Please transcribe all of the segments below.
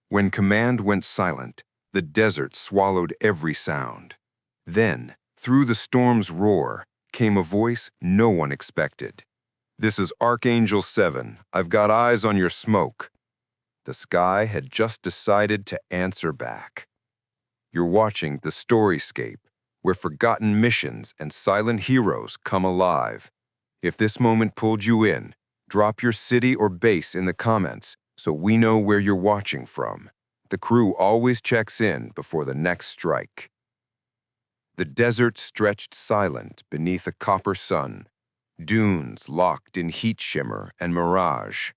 When command went silent, the desert swallowed every sound. Then, through the storm's roar, came a voice no one expected. "This is Archangel 7. I've got eyes on your smoke." The sky had just decided to answer back. You're watching the story Scape, where forgotten missions and silent heroes come alive. If this moment pulled you in, drop your city or base in the comments so we know where you're watching from. The crew always checks in before the next strike. The desert stretched silent beneath a copper sun, dunes locked in heat shimmer and mirage.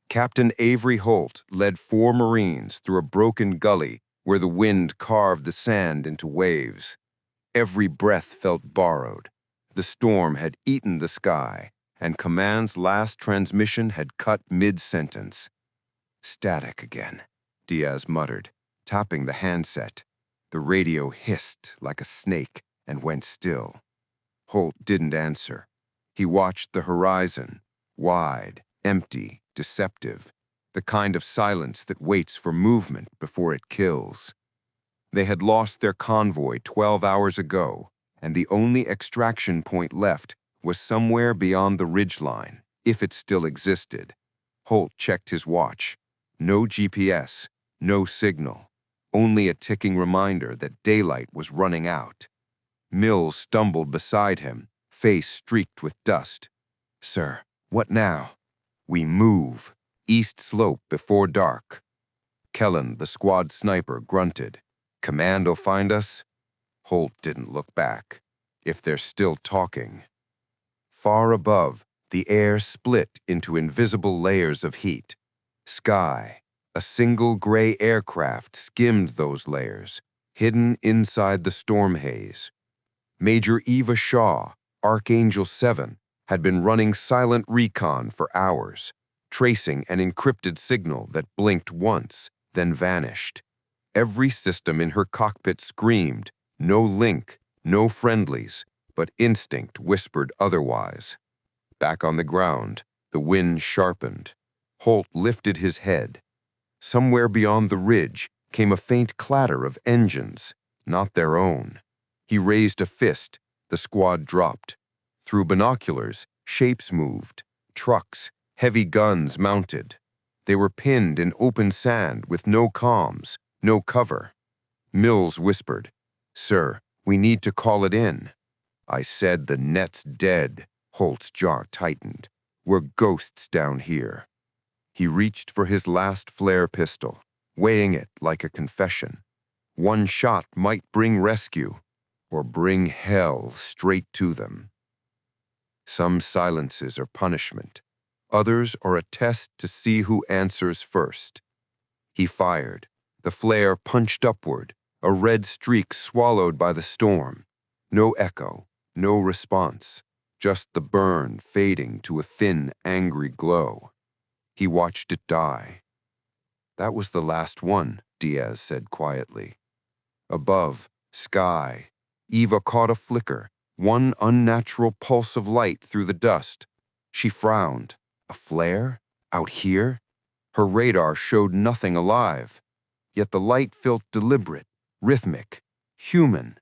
Captain Avery Holt led 4 Marines through a broken gully where the wind carved the sand into waves. Every breath felt borrowed. The storm had eaten the sky, and command's last transmission had cut mid-sentence. "Static again," Diaz muttered, tapping the handset. The radio hissed like a snake and went still. Holt didn't answer. He watched the horizon, wide, empty, deceptive, the kind of silence that waits for movement before it kills. They had lost their convoy 12 hours ago, and the only extraction point left was somewhere beyond the ridgeline, if it still existed. Holt checked his watch. No GPS, no signal, only a ticking reminder that daylight was running out. Mills stumbled beside him, face streaked with dust. "Sir, what now?" "We move. East slope before dark." Kellen, the squad sniper, grunted. "Command'll find us?" Holt didn't look back. If they're still talking. Far above, the air split into invisible layers of heat. Sky, a single gray aircraft skimmed those layers, hidden inside the storm haze. Major Eva Shaw, Archangel 7, had been running silent recon for hours, tracing an encrypted signal that blinked once, then vanished. Every system in her cockpit screamed, no link, no friendlies, but instinct whispered otherwise. Back on the ground, the wind sharpened. Holt lifted his head. Somewhere beyond the ridge came a faint clatter of engines, not their own. He raised a fist. The squad dropped. Through binoculars, shapes moved. Trucks, heavy guns mounted. They were pinned in open sand with no comms, no cover. Mills whispered, "Sir, we need to call it in." "I said the net's dead." Holt's jaw tightened. "We're ghosts down here." He reached for his last flare pistol, weighing it like a confession. One shot might bring rescue, or bring hell straight to them. Some silences are punishment. Others are a test to see who answers first. He fired. The flare punched upward, a red streak swallowed by the storm. No echo, no response, just the burn fading to a thin, angry glow. He watched it die. "That was the last one," Diaz said quietly. Above, sky. Eva caught a flicker, one unnatural pulse of light through the dust. She frowned. A flare? Out here? Her radar showed nothing alive. Yet the light felt deliberate, rhythmic, human.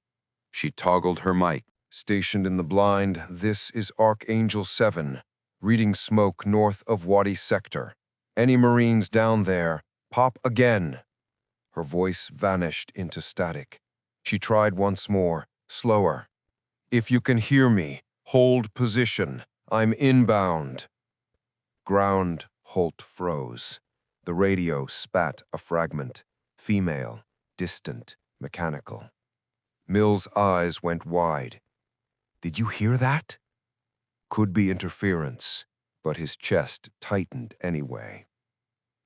She toggled her mic. "Stationed in the blind, this is Archangel 7, reading smoke north of Wadi Sector. Any Marines down there, pop again." Her voice vanished into static. She tried once more, slower. "If you can hear me, hold position. I'm inbound." Ground. Holt froze. The radio spat a fragment. Female, distant, mechanical. Mill's eyes went wide. "Did you hear that?" Could be interference, but his chest tightened anyway.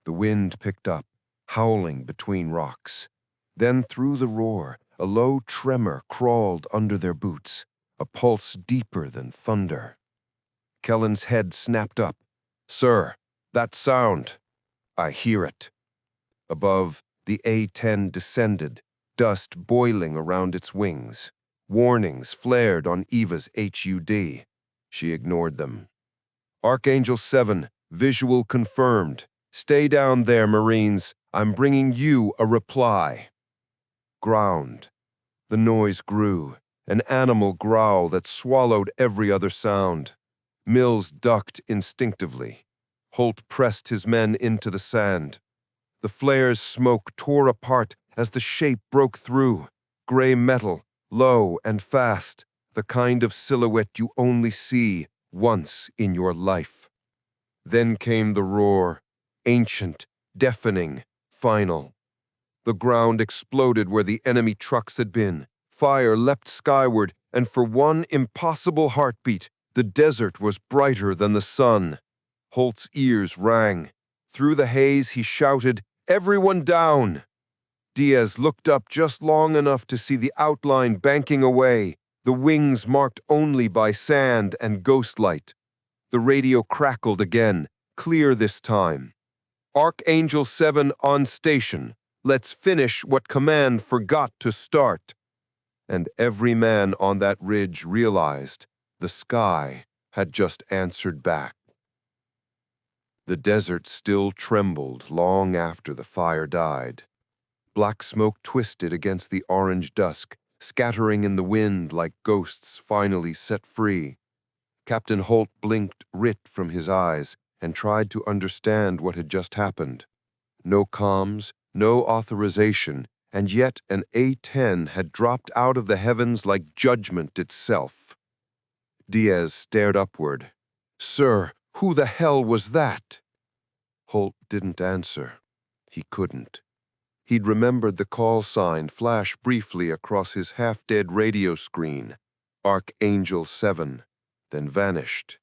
The wind picked up, howling between rocks. Then through the roar, a low tremor crawled under their boots, a pulse deeper than thunder. Kellen's head snapped up. "Sir, that sound." "I hear it." Above, the A-10 descended, dust boiling around its wings. Warnings flared on Eva's HUD. She ignored them. "Archangel 7, visual confirmed. Stay down there, Marines. I'm bringing you a reply. Ground. The noise grew, an animal growl that swallowed every other sound. Mills ducked instinctively. Holt pressed his men into the sand. The flare's smoke tore apart as the shape broke through. Gray metal, low and fast, the kind of silhouette you only see once in your life. Then came the roar, ancient, deafening, final. The ground exploded where the enemy trucks had been. Fire leapt skyward, and for one impossible heartbeat, the desert was brighter than the sun. Holt's ears rang. Through the haze, he shouted, "Everyone down!" Diaz looked up just long enough to see the outline banking away, the wings marked only by sand and ghostlight. The radio crackled again, clear this time. "Archangel 7 on station. Let's finish what command forgot to start." And every man on that ridge realized the sky had just answered back. The desert still trembled long after the fire died. Black smoke twisted against the orange dusk, scattering in the wind like ghosts finally set free. Captain Holt blinked writ from his eyes and tried to understand what had just happened. No comms, no authorization, and yet an A-10 had dropped out of the heavens like judgment itself. Diaz stared upward. "Sir, who the hell was that?" Holt didn't answer. He couldn't. He'd remembered the call sign flash briefly across his half-dead radio screen, Archangel 7, then vanished.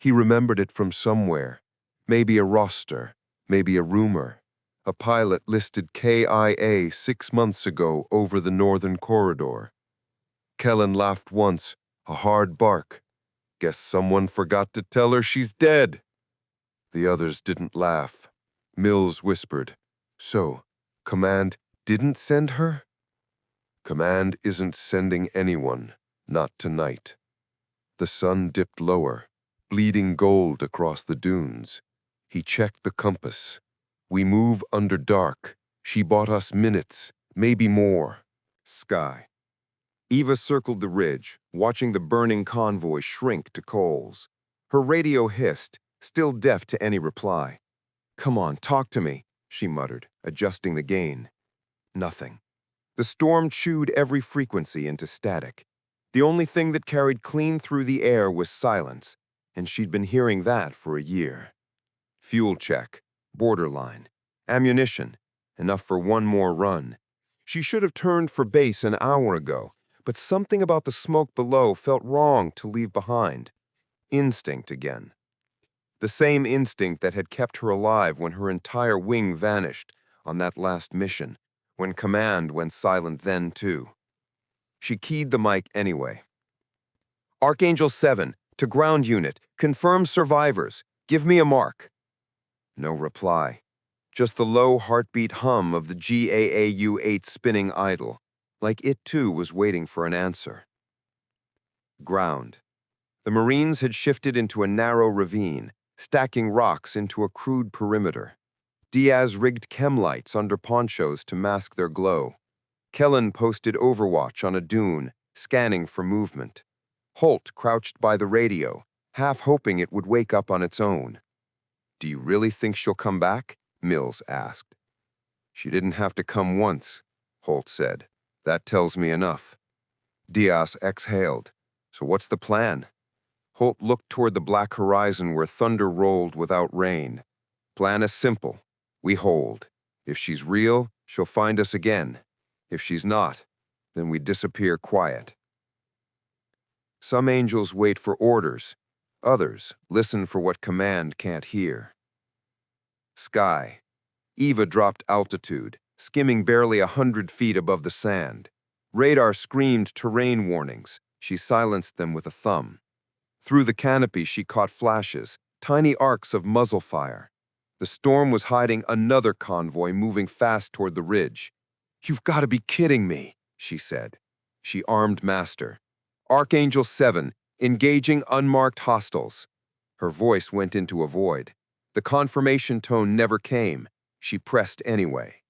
He remembered it from somewhere, maybe a roster, maybe a rumor. A pilot listed KIA 6 months ago over the northern corridor. Kellen laughed once, a hard bark. "Guess someone forgot to tell her she's dead." The others didn't laugh. Mills whispered, "So, Command didn't send her?" "Command isn't sending anyone, not tonight." The sun dipped lower, bleeding gold across the dunes. He checked the compass. "We move under dark. She bought us minutes, maybe more." Sky. Eva circled the ridge, watching the burning convoy shrink to coals. Her radio hissed, still deaf to any reply. "Come on, talk to me," she muttered, adjusting the gain. Nothing. The storm chewed every frequency into static. The only thing that carried clean through the air was silence, and she'd been hearing that for a year. Fuel check, borderline, ammunition, enough for one more run. She should have turned for base an hour ago, but something about the smoke below felt wrong to leave behind. Instinct again. The same instinct that had kept her alive when her entire wing vanished on that last mission, when command went silent then too. She keyed the mic anyway. "Archangel 7, to ground unit, confirm survivors. Give me a mark." No reply. Just the low heartbeat hum of the GAAU-8 spinning idle, like it too was waiting for an answer. Ground. The Marines had shifted into a narrow ravine, stacking rocks into a crude perimeter. Diaz rigged chem lights under ponchos to mask their glow. Kellen posted overwatch on a dune, scanning for movement. Holt crouched by the radio, half hoping it would wake up on its own. "Do you really think she'll come back?" Mills asked. "She didn't have to come once," Holt said. "That tells me enough." Diaz exhaled. "So what's the plan?" Holt looked toward the black horizon where thunder rolled without rain. "Plan is simple. We hold. If she's real, she'll find us again. If she's not, then we disappear quiet." Some angels wait for orders. Others listen for what command can't hear. Sky. Eva dropped altitude, skimming barely 100 feet above the sand. Radar screamed terrain warnings. She silenced them with a thumb. Through the canopy, she caught flashes, tiny arcs of muzzle fire. The storm was hiding another convoy moving fast toward the ridge. "You've got to be kidding me," she said. She armed Master. "Archangel 7, engaging unmarked hostiles." Her voice went into a void. The confirmation tone never came. She pressed anyway.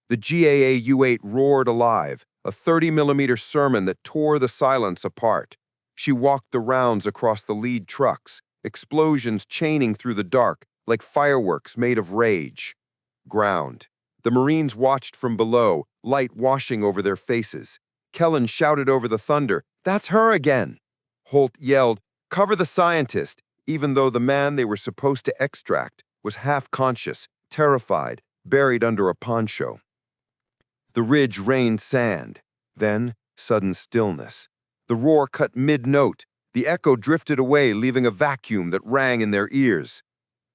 The GAA U-8 roared alive, a 30-millimeter sermon that tore the silence apart. She walked the rounds across the lead trucks, explosions chaining through the dark like fireworks made of rage. Ground. The Marines watched from below, light washing over their faces. Kellen shouted over the thunder, "That's her again!" Holt yelled, "Cover the scientist," even though the man they were supposed to extract was half-conscious, terrified, buried under a poncho. The ridge rained sand. Then, sudden stillness. The roar cut mid-note. The echo drifted away, leaving a vacuum that rang in their ears.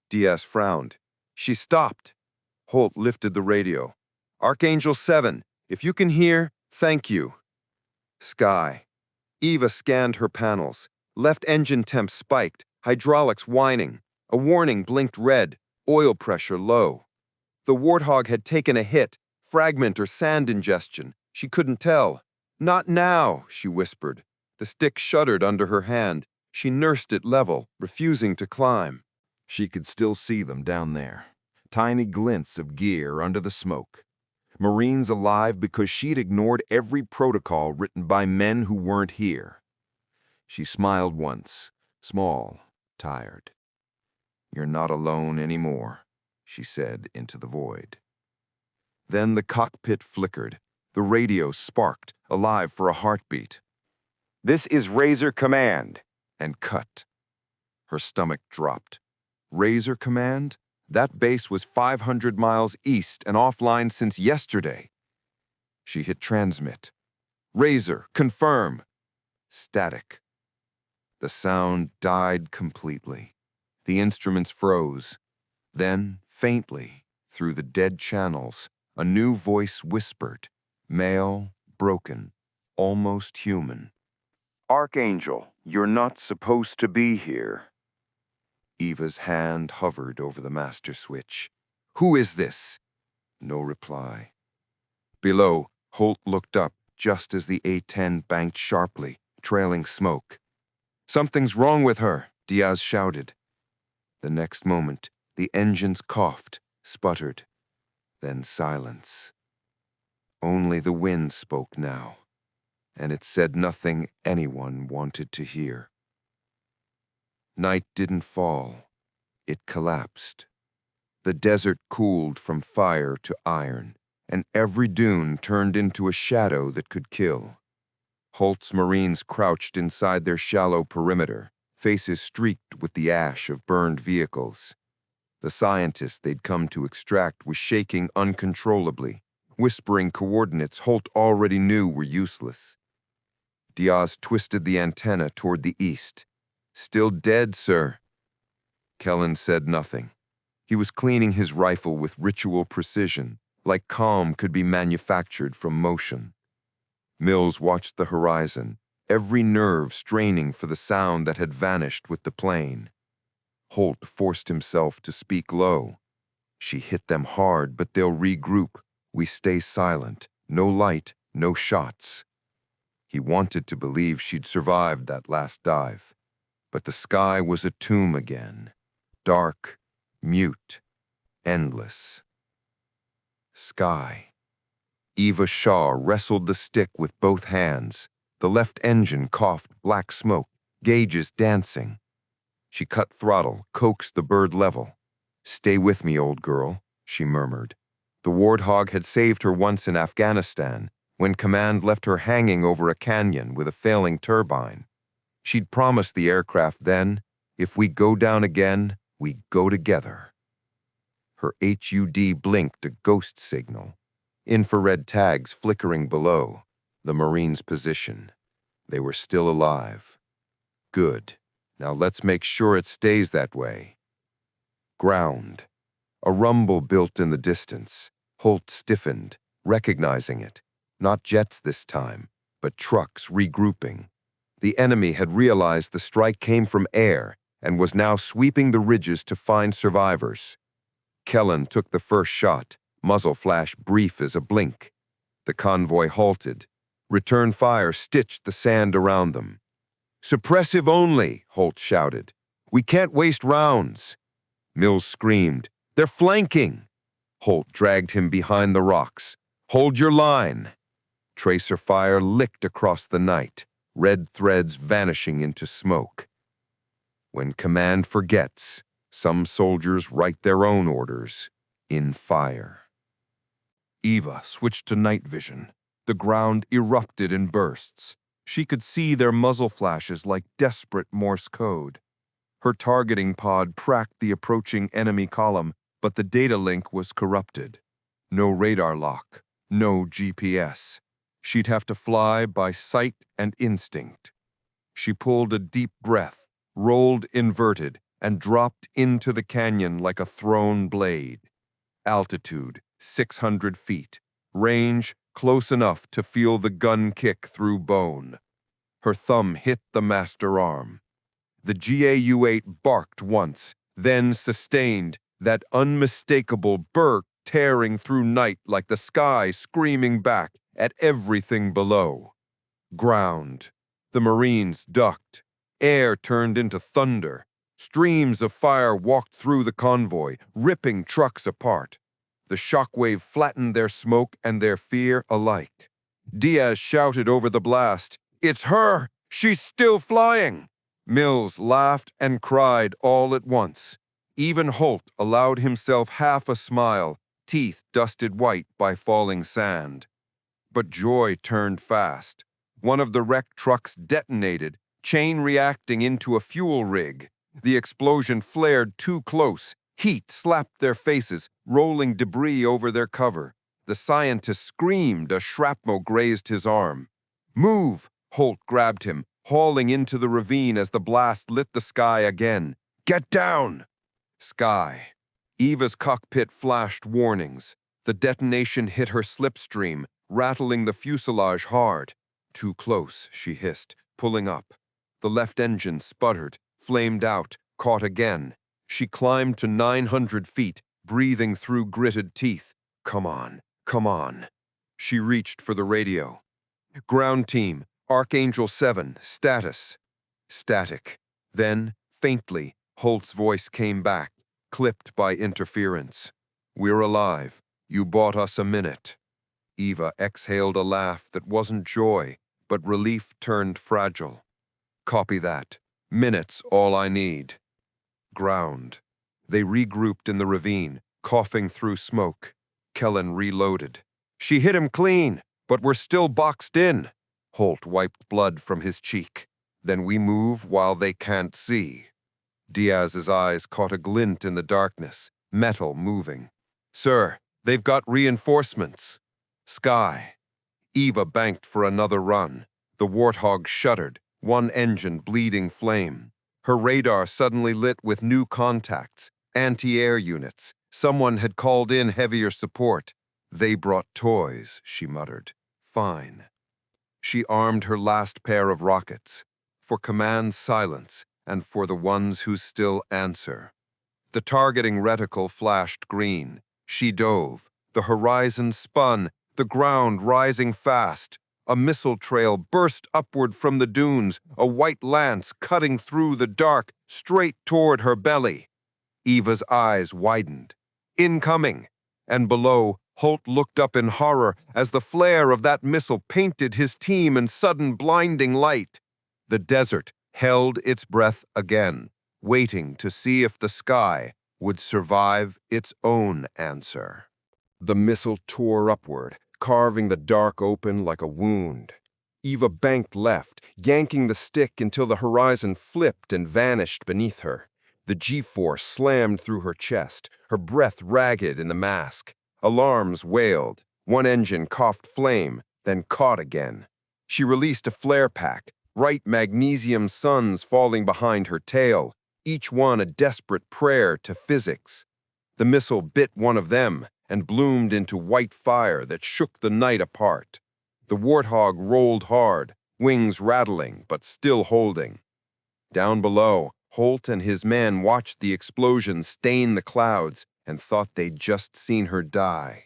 Diaz frowned. She stopped. Holt lifted the radio. "Archangel 7, if you can hear, thank you." Sky. Eva scanned her panels. Left engine temp spiked, hydraulics whining. A warning blinked red, oil pressure low. The Warthog had taken a hit, fragment or sand ingestion. She couldn't tell. "Not now," she whispered. The stick shuddered under her hand. She nursed it level, refusing to climb. She could still see them down there. Tiny glints of gear under the smoke. Marines alive because she'd ignored every protocol written by men who weren't here. She smiled once, small, tired. "You're not alone anymore," she said into the void. Then the cockpit flickered. The radio sparked, alive for a heartbeat. "This is Razor Command." And cut. Her stomach dropped. Razor Command? That base was 500 miles east and offline since yesterday. She hit transmit. "Razor, confirm." Static. The sound died completely. The instruments froze. Then, faintly, through the dead channels, a new voice whispered, male, broken, almost human. "Archangel, you're not supposed to be here." Eva's hand hovered over the master switch. "Who is this?" No reply. Below, Holt looked up just as the A-10 banked sharply, trailing smoke. "Something's wrong with her," Diaz shouted. The next moment, the engines coughed, sputtered. Then silence. Only the wind spoke now, and it said nothing anyone wanted to hear. Night didn't fall. It collapsed. The desert cooled from fire to iron, and every dune turned into a shadow that could kill. Holt's Marines crouched inside their shallow perimeter, faces streaked with the ash of burned vehicles. The scientist they'd come to extract was shaking uncontrollably, whispering coordinates Holt already knew were useless. Diaz twisted the antenna toward the east. "Still dead, sir." Kellen said nothing. He was cleaning his rifle with ritual precision, like calm could be manufactured from motion. Mills watched the horizon, every nerve straining for the sound that had vanished with the plane. Holt forced himself to speak low. "She hit them hard, but they'll regroup. We stay silent. No light, no shots." He wanted to believe she'd survived that last dive. But the sky was a tomb again. Dark, mute, endless. Sky. Eva Shaw wrestled the stick with both hands. The left engine coughed black smoke, gauges dancing. She cut throttle, coaxed the bird level. "Stay with me, old girl," she murmured. The Warthog had saved her once in Afghanistan, when command left her hanging over a canyon with a failing turbine. She'd promised the aircraft then, "If we go down again, we go together." Her HUD blinked a ghost signal. Infrared tags flickering below. The Marines' position. They were still alive. Good. Now let's make sure it stays that way. Ground. A rumble built in the distance. Holt stiffened, recognizing it. Not jets this time, but trucks regrouping. The enemy had realized the strike came from air and was now sweeping the ridges to find survivors. Kellen took the first shot, muzzle flash brief as a blink. The convoy halted. Return fire stitched the sand around them. "Suppressive only," Holt shouted. "We can't waste rounds." Mills screamed, "They're flanking!" Holt dragged him behind the rocks. "Hold your line!" Tracer fire licked across the night, red threads vanishing into smoke. When command forgets, some soldiers write their own orders in fire. Eva switched to night vision. The ground erupted in bursts. She could see their muzzle flashes like desperate Morse code. Her targeting pod tracked the approaching enemy column, but the data link was corrupted. No radar lock, no GPS. She'd have to fly by sight and instinct. She pulled a deep breath, rolled inverted, and dropped into the canyon like a thrown blade. Altitude, 600 feet. Range, close enough to feel the gun kick through bone. Her thumb hit the master arm. The GAU-8 barked once, then sustained, that unmistakable burr tearing through night like the sky screaming back at everything below. Ground. The Marines ducked. Air turned into thunder. Streams of fire walked through the convoy, ripping trucks apart. The shockwave flattened their smoke and their fear alike. Diaz shouted over the blast, "It's her! She's still flying!" Mills laughed and cried all at once. Even Holt allowed himself half a smile, teeth dusted white by falling sand. But joy turned fast. One of the wrecked trucks detonated, chain reacting into a fuel rig. The explosion flared too close. Heat slapped their faces, rolling debris over their cover. The scientist screamed as shrapnel grazed his arm. "Move!" Holt grabbed him, hauling into the ravine as the blast lit the sky again. "Get down!" Sky. Eva's cockpit flashed warnings. The detonation hit her slipstream, rattling the fuselage hard. "Too close," she hissed, pulling up. The left engine sputtered, flamed out, caught again. She climbed to 900 feet, breathing through gritted teeth. "Come on, come on." She reached for the radio. "Ground team, Archangel 7, status." Static. Then, faintly, Holt's voice came back, clipped by interference. "We're alive. You bought us a minute." Eva exhaled a laugh that wasn't joy, but relief turned fragile. "Copy that. Minutes all I need." Ground. They regrouped in the ravine, coughing through smoke. Kellen reloaded. "She hit him clean, but we're still boxed in." Holt wiped blood from his cheek. "Then we move while they can't see." Diaz's eyes caught a glint in the darkness, metal moving. "Sir, they've got reinforcements." Sky. Eva banked for another run. The Warthog shuddered, one engine bleeding flame. Her radar suddenly lit with new contacts, anti-air units. Someone had called in heavier support. "They brought toys," she muttered. "Fine." She armed her last pair of rockets. For command silence, and for the ones who still answer. The targeting reticle flashed green. She dove. The horizon spun, the ground rising fast. A missile trail burst upward from the dunes, a white lance cutting through the dark, straight toward her belly. Eva's eyes widened. Incoming! And below, Holt looked up in horror as the flare of that missile painted his team in sudden blinding light. The desert held its breath again, waiting to see if the sky would survive its own answer. The missile tore upward, carving the dark open like a wound. Eva banked left, yanking the stick until the horizon flipped and vanished beneath her. The G-force slammed through her chest, her breath ragged in the mask. Alarms wailed. One engine coughed flame, then caught again. She released a flare pack, bright magnesium suns falling behind her tail, each one a desperate prayer to physics. The missile bit one of them and bloomed into white fire that shook the night apart. The Warthog rolled hard, wings rattling but still holding. Down below, Holt and his men watched the explosion stain the clouds and thought they'd just seen her die.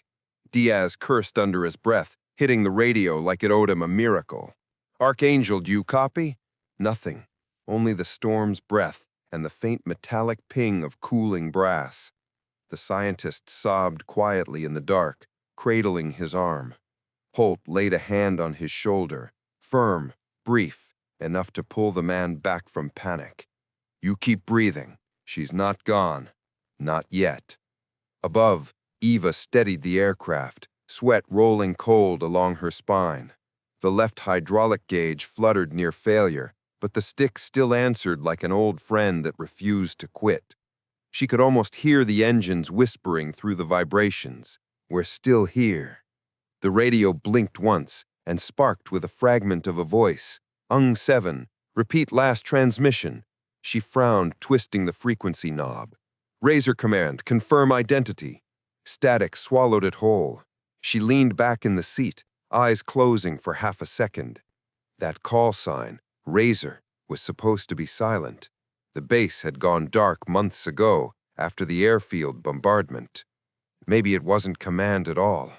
Diaz cursed under his breath, hitting the radio like it owed him a miracle. "Archangel, do you copy?" Nothing, only the storm's breath and the faint metallic ping of cooling brass. The scientist sobbed quietly in the dark, cradling his arm. Holt laid a hand on his shoulder, firm, brief, enough to pull the man back from panic. You keep breathing. She's not gone. Not yet. Above, Eva steadied the aircraft, sweat rolling cold along her spine. The left hydraulic gauge fluttered near failure, but the stick still answered like an old friend that refused to quit. She could almost hear the engines whispering through the vibrations. We're still here. The radio blinked once and sparked with a fragment of a voice. A-10, repeat last transmission. She frowned, twisting the frequency knob. Razor command, confirm identity. Static swallowed it whole. She leaned back in the seat, eyes closing for half a second. That call sign, Razor, was supposed to be silent. The base had gone dark months ago after the airfield bombardment. Maybe it wasn't command at all.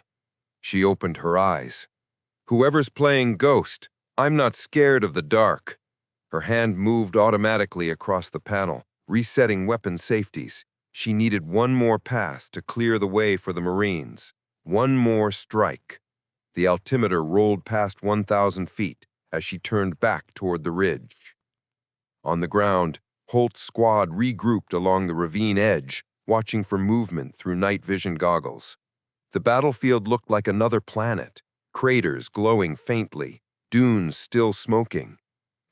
She opened her eyes. Whoever's playing Ghost, I'm not scared of the dark. Her hand moved automatically across the panel, resetting weapon safeties. She needed one more pass to clear the way for the Marines. One more strike. The altimeter rolled past 1,000 feet as she turned back toward the ridge. On the ground, Holt's squad regrouped along the ravine edge, watching for movement through night vision goggles. The battlefield looked like another planet, craters glowing faintly, dunes still smoking.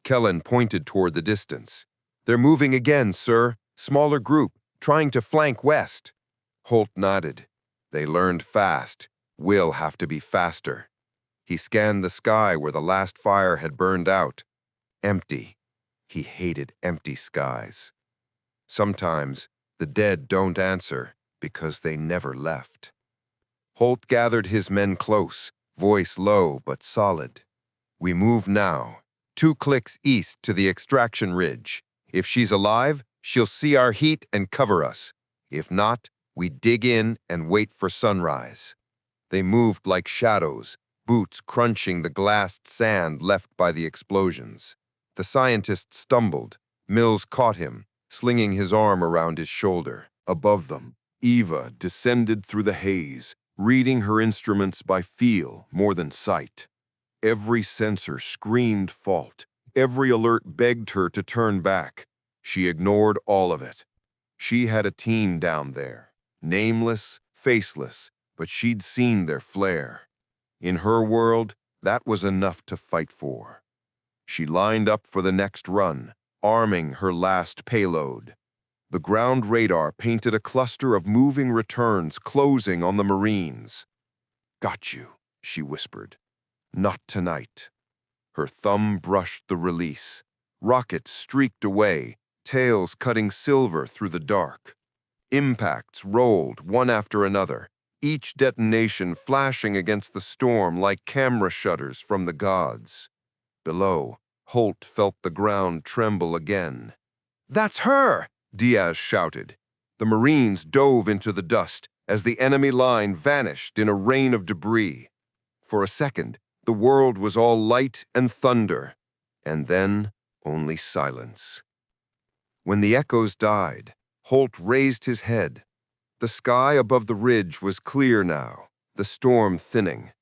Kellen pointed toward the distance. They're moving again, sir. Smaller group, trying to flank west. Holt nodded. They learned fast. We'll have to be faster. He scanned the sky where the last fire had burned out. Empty. He hated empty skies. Sometimes the dead don't answer because they never left. Holt gathered his men close, voice low but solid. We move now. 2 clicks east to the extraction ridge. If she's alive, she'll see our heat and cover us. If not, we dig in and wait for sunrise. They moved like shadows, boots crunching the glassed sand left by the explosions. The scientist stumbled. Mills caught him, slinging his arm around his shoulder. Above them, Eva descended through the haze, reading her instruments by feel more than sight. Every sensor screamed fault. Every alert begged her to turn back. She ignored all of it. She had a team down there, nameless, faceless, but she'd seen their flair. In her world, that was enough to fight for. She lined up for the next run, arming her last payload. The ground radar painted a cluster of moving returns closing on the Marines. "Got you," she whispered. "Not tonight." Her thumb brushed the release. Rockets streaked away, tails cutting silver through the dark. Impacts rolled one after another, each detonation flashing against the storm like camera shutters from the gods. Below, Holt felt the ground tremble again. "That's her!" Diaz shouted. The Marines dove into the dust as the enemy line vanished in a rain of debris. For a second, the world was all light and thunder, and then only silence. When the echoes died, Holt raised his head. The sky above the ridge was clear now, the storm thinning.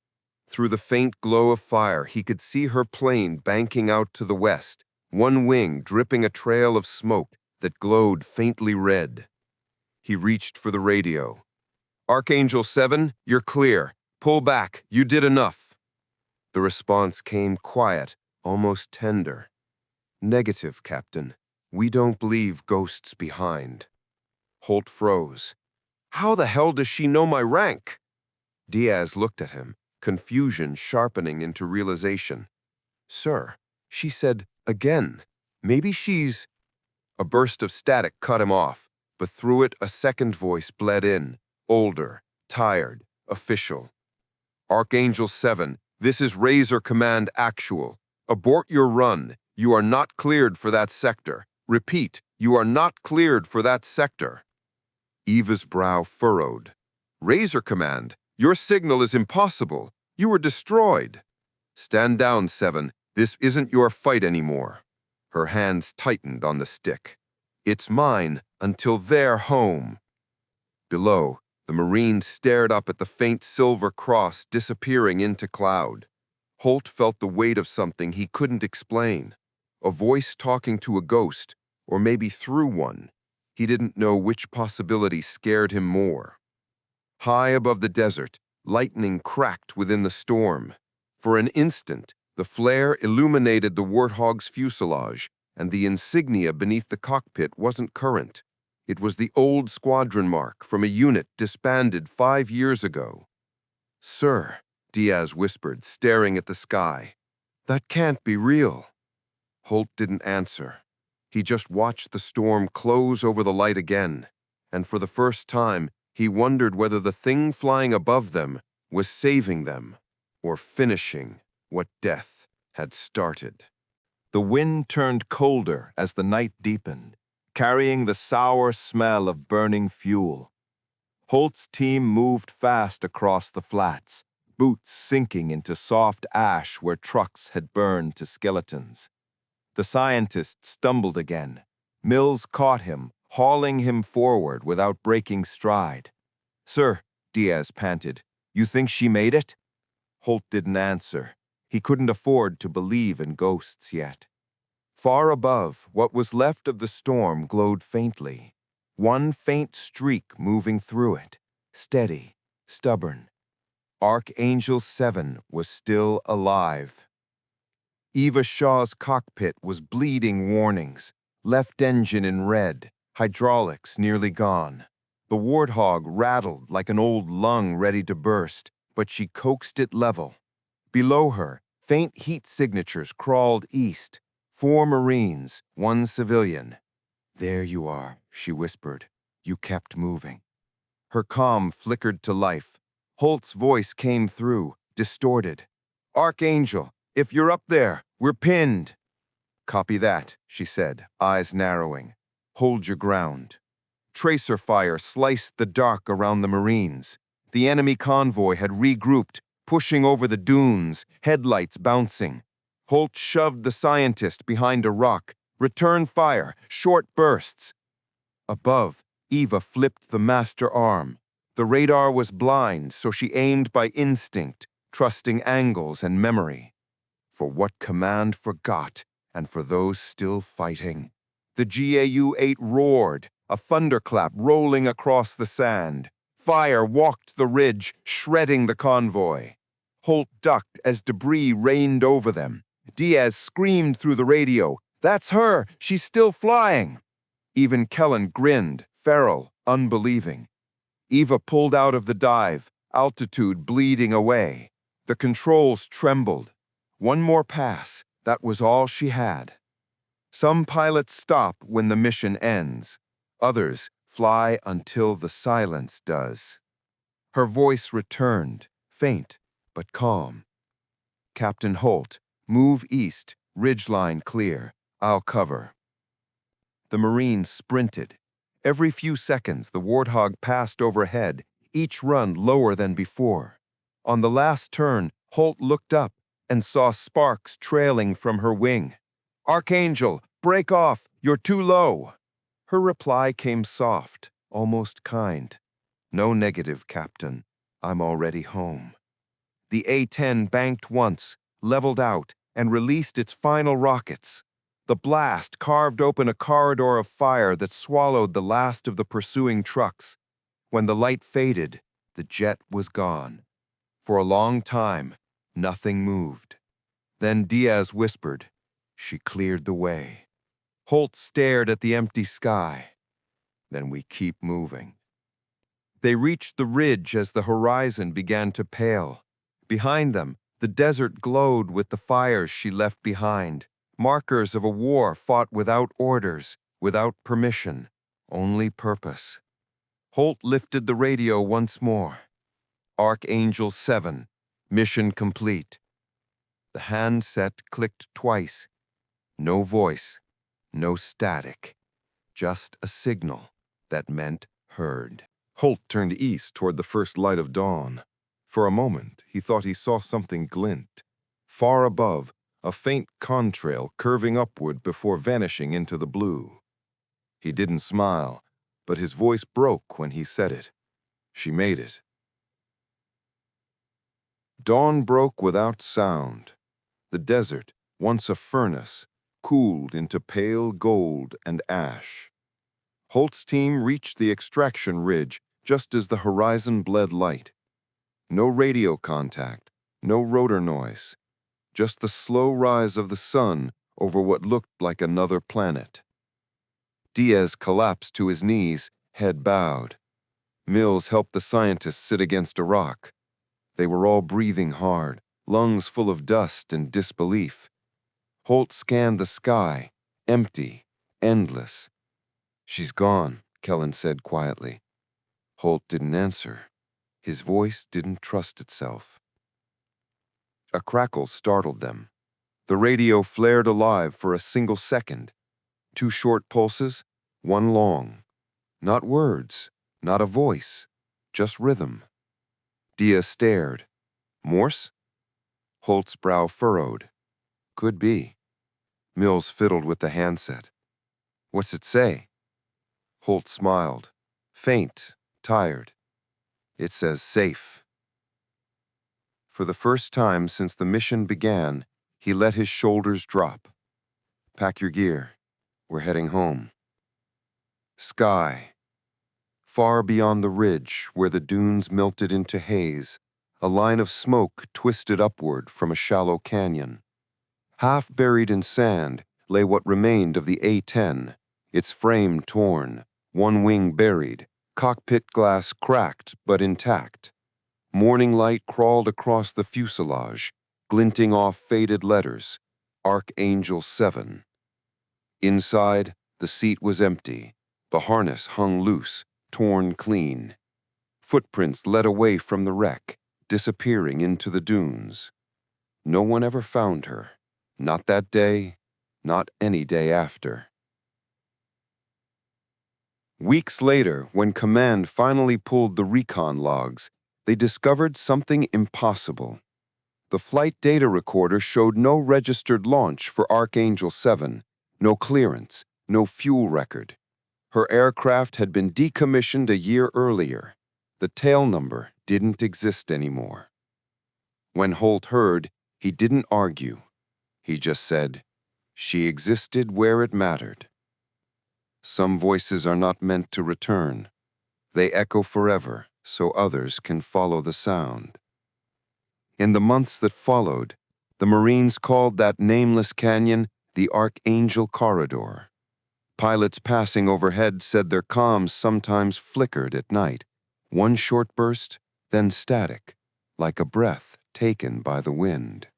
Through the faint glow of fire, he could see her plane banking out to the west, one wing dripping a trail of smoke that glowed faintly red. He reached for the radio. "Archangel 7, you're clear. Pull back. You did enough." The response came quiet, almost tender. "Negative, Captain. We don't leave ghosts behind." Holt froze. "How the hell does she know my rank?" Diaz looked at him, confusion sharpening into realization. "Sir," she said again, "maybe she's—" A burst of static cut him off, but through it a second voice bled in, older, tired, official. "Archangel 7, this is Razor Command Actual. Abort your run. You are not cleared for that sector. Repeat, you are not cleared for that sector." Eva's brow furrowed. "Razor Command, your signal is impossible. You were destroyed." "Stand down, 7. This isn't your fight anymore." Her hands tightened on the stick. "It's mine until they're home." Below, the Marine stared up at the faint silver cross disappearing into cloud. Holt felt the weight of something he couldn't explain. A voice talking to a ghost, or maybe through one. He didn't know which possibility scared him more. High above the desert, lightning cracked within the storm. For an instant, the flare illuminated the Warthog's fuselage, and the insignia beneath the cockpit wasn't current. It was the old squadron mark from a unit disbanded 5 years ago. "Sir," Diaz whispered, staring at the sky, "that can't be real." Holt didn't answer. He just watched the storm close over the light again, and for the first time, he wondered whether the thing flying above them was saving them or finishing what death had started. The wind turned colder as the night deepened, carrying the sour smell of burning fuel. Holt's team moved fast across the flats, boots sinking into soft ash where trucks had burned to skeletons. The scientist stumbled again. Mills caught him, hauling him forward without breaking stride. "Sir," Diaz panted, "you think she made it?" Holt didn't answer. He couldn't afford to believe in ghosts yet. Far above, what was left of the storm glowed faintly. One faint streak moving through it, steady, stubborn. Archangel 7 was still alive. Eva Shaw's cockpit was bleeding warnings, left engine in red, hydraulics nearly gone. The Warthog rattled like an old lung ready to burst, but she coaxed it level. Below her, faint heat signatures crawled east. 4 Marines, 1 civilian. "There you are," she whispered. "You kept moving." Her comm flickered to life. Holt's voice came through, distorted. "Archangel, if you're up there, we're pinned." "Copy that," she said, eyes narrowing. "Hold your ground." Tracer fire sliced the dark around the Marines. The enemy convoy had regrouped, pushing over the dunes, headlights bouncing. Holt shoved the scientist behind a rock. "Return fire, short bursts." Above, Eva flipped the master arm. The radar was blind, so she aimed by instinct, trusting angles and memory. For what command forgot, and for those still fighting. The GAU-8 roared, a thunderclap rolling across the sand. Fire walked the ridge, shredding the convoy. Holt ducked as debris rained over them. Diaz screamed through the radio, "That's her! She's still flying!" Even Kellen grinned, feral, unbelieving. Eva pulled out of the dive, altitude bleeding away. The controls trembled. One more pass, that was all she had. Some pilots stop when the mission ends. Others fly until the silence does. Her voice returned, faint but calm. "Captain Holt, move east, ridgeline clear. I'll cover." The Marines sprinted. Every few seconds, the Warthog passed overhead, each run lower than before. On the last turn, Holt looked up and saw sparks trailing from her wing. "Archangel, break off! You're too low!" Her reply came soft, almost kind. "No negative, Captain. I'm already home." The A-10 banked once, leveled out, and released its final rockets. The blast carved open a corridor of fire that swallowed the last of the pursuing trucks. When the light faded, the jet was gone. For a long time, nothing moved. Then Diaz whispered, "She cleared the way." Holt stared at the empty sky. "Then we keep moving." They reached the ridge as the horizon began to pale. Behind them, the desert glowed with the fires she left behind, markers of a war fought without orders, without permission, only purpose. Holt lifted the radio once more. "Archangel 7, mission complete." The handset clicked twice. No voice, no static, just a signal that meant heard. Holt turned east toward the first light of dawn. For a moment, he thought he saw something glint. Far above, a faint contrail curving upward before vanishing into the blue. He didn't smile, but his voice broke when he said it. She made it. Dawn broke without sound. The desert, once a furnace, cooled into pale gold and ash. Holt's team reached the extraction ridge just as the horizon bled light. No radio contact, no rotor noise, just the slow rise of the sun over what looked like another planet. Diaz collapsed to his knees, head bowed. Mills helped the scientists sit against a rock. They were all breathing hard, lungs full of dust and disbelief. Holt scanned the sky, empty, endless. "She's gone," Kellen said quietly. Holt didn't answer. His voice didn't trust itself. A crackle startled them. The radio flared alive for a single second. 2 short pulses, 1 long. Not words, not a voice, just rhythm. Diaz stared. Morse? Holt's brow furrowed. Could be. Mills fiddled with the handset. What's it say? Holt smiled. Faint, tired. It says safe. For the first time since the mission began, he let his shoulders drop. Pack your gear. We're heading home. Sky. Far beyond the ridge, where the dunes melted into haze, a line of smoke twisted upward from a shallow canyon. Half buried in sand lay what remained of the A-10, its frame torn, one wing buried, cockpit glass cracked but intact. Morning light crawled across the fuselage, glinting off faded letters, Archangel 7. Inside, the seat was empty, the harness hung loose, torn clean. Footprints led away from the wreck, disappearing into the dunes. No one ever found her. Not that day, not any day after. Weeks later, when Command finally pulled the recon logs, they discovered something impossible. The flight data recorder showed no registered launch for Archangel 7, no clearance, no fuel record. Her aircraft had been decommissioned a year earlier. The tail number didn't exist anymore. When Holt heard, he didn't argue. He just said, she existed where it mattered. Some voices are not meant to return. They echo forever, so others can follow the sound. In the months that followed, the Marines called that nameless canyon the Archangel Corridor. Pilots passing overhead said their comms sometimes flickered at night, one short burst, then static, like a breath taken by the wind.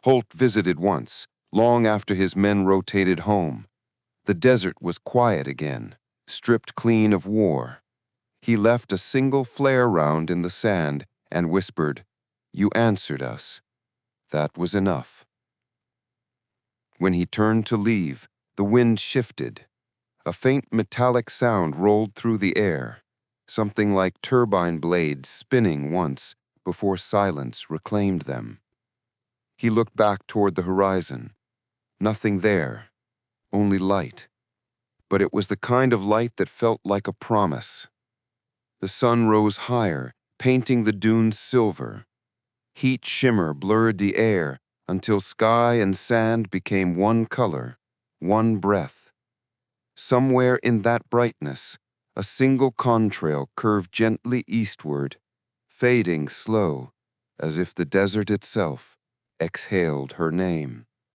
Holt visited once, long after his men rotated home. The desert was quiet again, stripped clean of war. He left a single flare round in the sand and whispered, "You answered us." That was enough. When he turned to leave, the wind shifted. A faint metallic sound rolled through the air, something like turbine blades spinning once before silence reclaimed them. He looked back toward the horizon. Nothing there, only light. But it was the kind of light that felt like a promise. The sun rose higher, painting the dunes silver. Heat shimmer blurred the air until sky and sand became one color, one breath. Somewhere in that brightness, a single contrail curved gently eastward, fading slow, as if the desert itself exhaled her name.